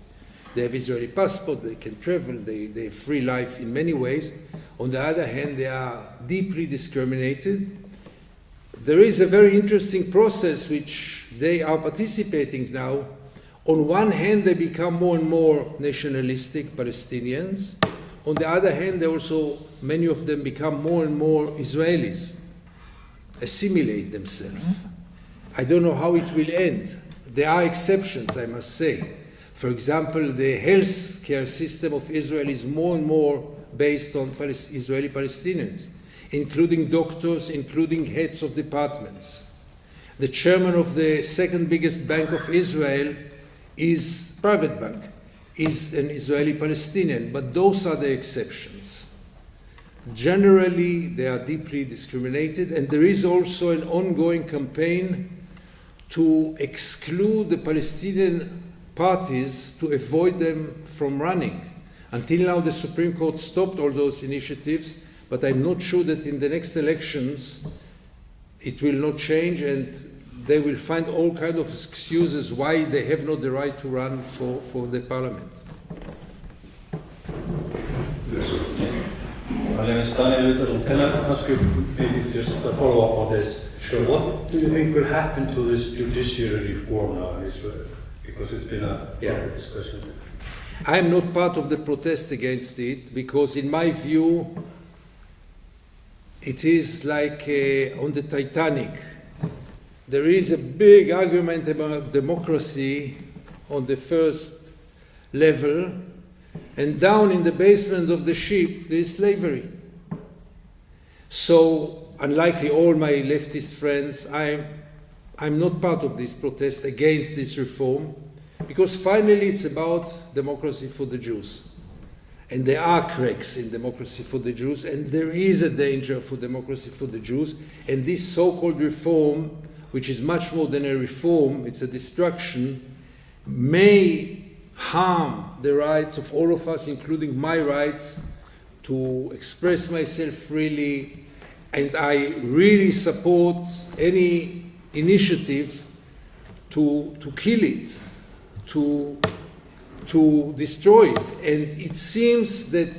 They have Israeli passports, they can travel, they have free life in many ways. On the other hand, they are deeply discriminated. There is a very interesting process which they are participating now. On one hand, they become more and more nationalistic Palestinians. On the other hand, many of them become more and more Israelis, assimilate themselves. I don't know how it will end. There are exceptions, I must say. For example, the health care system of Israel is more and more based on Israeli Palestinians, including doctors, including heads of departments. The chairman of the second biggest bank of Israel is private bank, is an Israeli Palestinian, but those are the exceptions. Generally, they are deeply discriminated, and there is also an ongoing campaign to exclude the Palestinian parties to avoid them from running. Until now, the Supreme Court stopped all those initiatives, but I'm not sure that in the next elections it will not change, and they will find all kinds of excuses why they have not the right to run for the parliament. My name is Daniel Little. Can I ask you maybe just a follow-up on this? Sure. What do you think will happen to this judiciary reform now in Israel? Because it's been a public discussion. I am not part of the protest against it because, in my view, it is like on the Titanic. There is a big argument about democracy on the first level, and down in the basement of the ship there is slavery. So, unlike all my leftist friends, I'm not part of this protest against this reform, because finally it's about democracy for the Jews. And there are cracks in democracy for the Jews, and there is a danger for democracy for the Jews, and this so-called reform, which is much more than a reform, it's a destruction, may harm the rights of all of us, including my rights to express myself freely, and I really support any initiative to kill it, to destroy it. And it seems that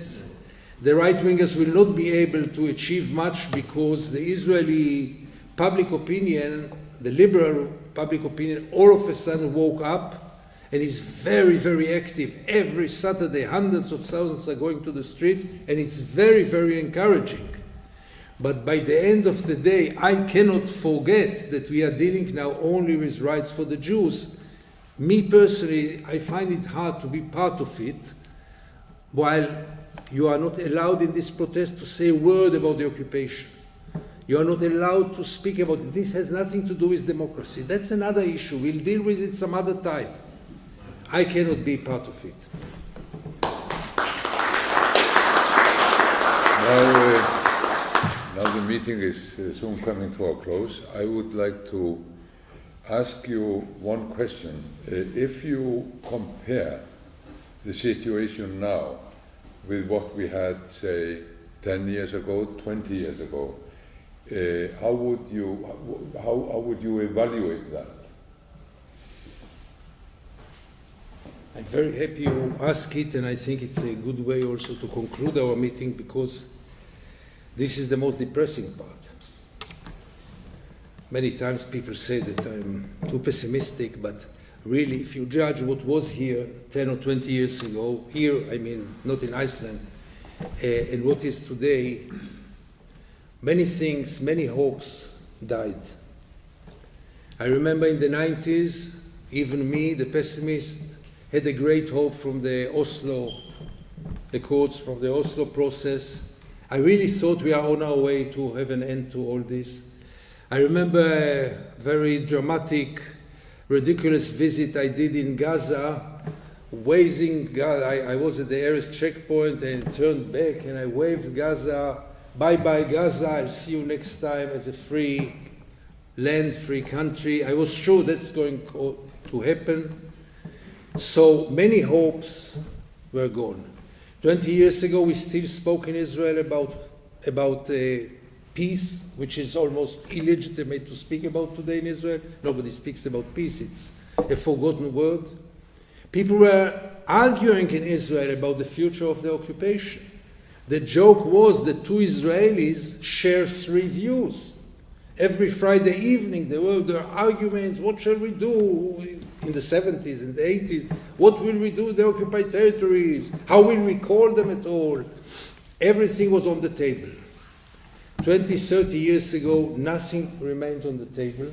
the right-wingers will not be able to achieve much because the Israeli public opinion, the liberal public opinion, all of a sudden woke up and is very, very active. Every Saturday, hundreds of thousands are going to the streets, and it's very, very encouraging. But by the end of the day, I cannot forget that we are dealing now only with rights for the Jews. Me personally, I find it hard to be part of it, while you are not allowed in this protest to say a word about the occupation. You are not allowed to speak about it. This has nothing to do with democracy. That's another issue. We'll deal with it some other time. I cannot be part of it. Now the meeting is soon coming to a close. I would like to ask you one question. If you compare the situation now with what we had, say, 10 years ago, 20 years ago, how would you evaluate that? I'm very happy you ask it, and I think it's a good way also to conclude our meeting, because this is the most depressing part. Many times people say that I'm too pessimistic, but really, if you judge what was here 10 or 20 years ago, here, I mean, not in Iceland, and what is today, many things, many hopes died. I remember in the 90s, even me, the pessimist, had a great hope from the Oslo Accords, from the Oslo process. I really thought we are on our way to have an end to all this. I remember a very dramatic, ridiculous visit I did in Gaza, waving Gaza. I was at the airest checkpoint and turned back and I waved Gaza, bye-bye Gaza, I'll see you next time as a free land, free country. I was sure that's going to happen. So many hopes were gone. 20 years ago, we still spoke in Israel about peace, which is almost illegitimate to speak about today in Israel. Nobody speaks about peace. It's a forgotten word. People were arguing in Israel about the future of the occupation. The joke was that two Israelis share three views. Every Friday evening there were arguments, what shall we do in the 70s and the 80s? What will we do with the occupied territories? How will we call them at all? Everything was on the table. 20, 30 years ago, nothing remained on the table.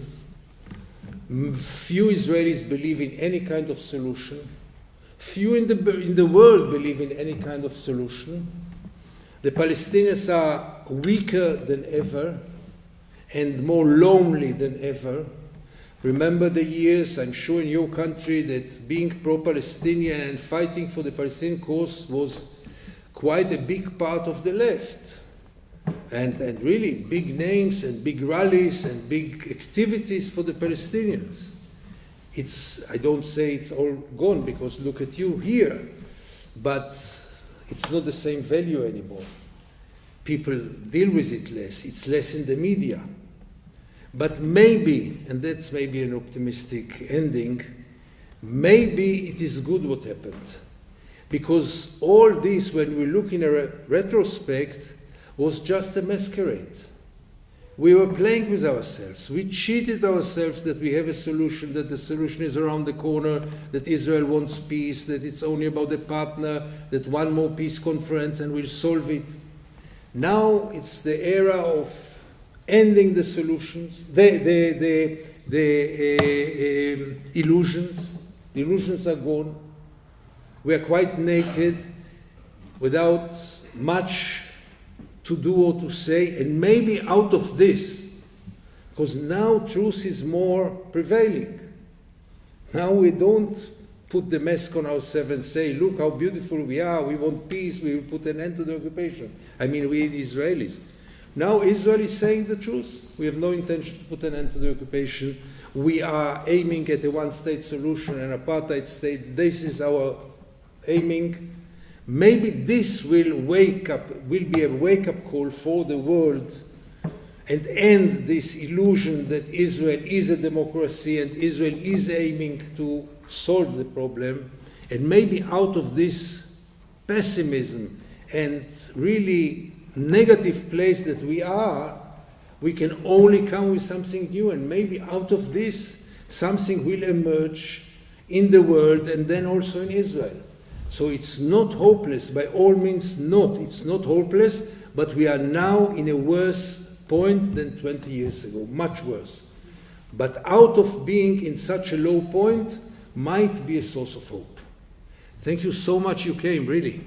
Few Israelis believe in any kind of solution. Few in the world believe in any kind of solution. The Palestinians are weaker than ever and more lonely than ever. Remember the years, I'm sure in your country, that being pro-Palestinian and fighting for the Palestinian cause was quite a big part of the left. And really big names and big rallies and big activities for the Palestinians. I don't say it's all gone, because look at you here, but it's not the same value anymore. People deal with it less. It's less in the media. But maybe, and that's maybe an optimistic ending, maybe it is good what happened. Because all this, when we look in a retrospect, was just a masquerade. We were playing with ourselves. We cheated ourselves that we have a solution, that the solution is around the corner, that Israel wants peace, that it's only about a partner, that one more peace conference and we'll solve it. Now it's the era of ending the solutions, the illusions. The illusions are gone. We are quite naked, without much to do or to say, and maybe out of this, because now truth is more prevailing. Now we don't put the mask on ourselves and say, look how beautiful we are, we want peace, we will put an end to the occupation. I mean, we Israelis. Now Israel is saying the truth. We have no intention to put an end to the occupation. We are aiming at a one-state solution, an apartheid state. This is our aiming. Maybe this will be a wake-up call for the world and end this illusion that Israel is a democracy and Israel is aiming to solve the problem. And maybe out of this pessimism and really negative place that we are, we can only come with something new, and maybe out of this something will emerge in the world and then also in Israel. So it's not hopeless, by all means not. It's not hopeless, but we are now in a worse point than 20 years ago, much worse. But out of being in such a low point might be a source of hope. Thank you so much you came, really.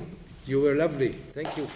You were lovely. Thank you.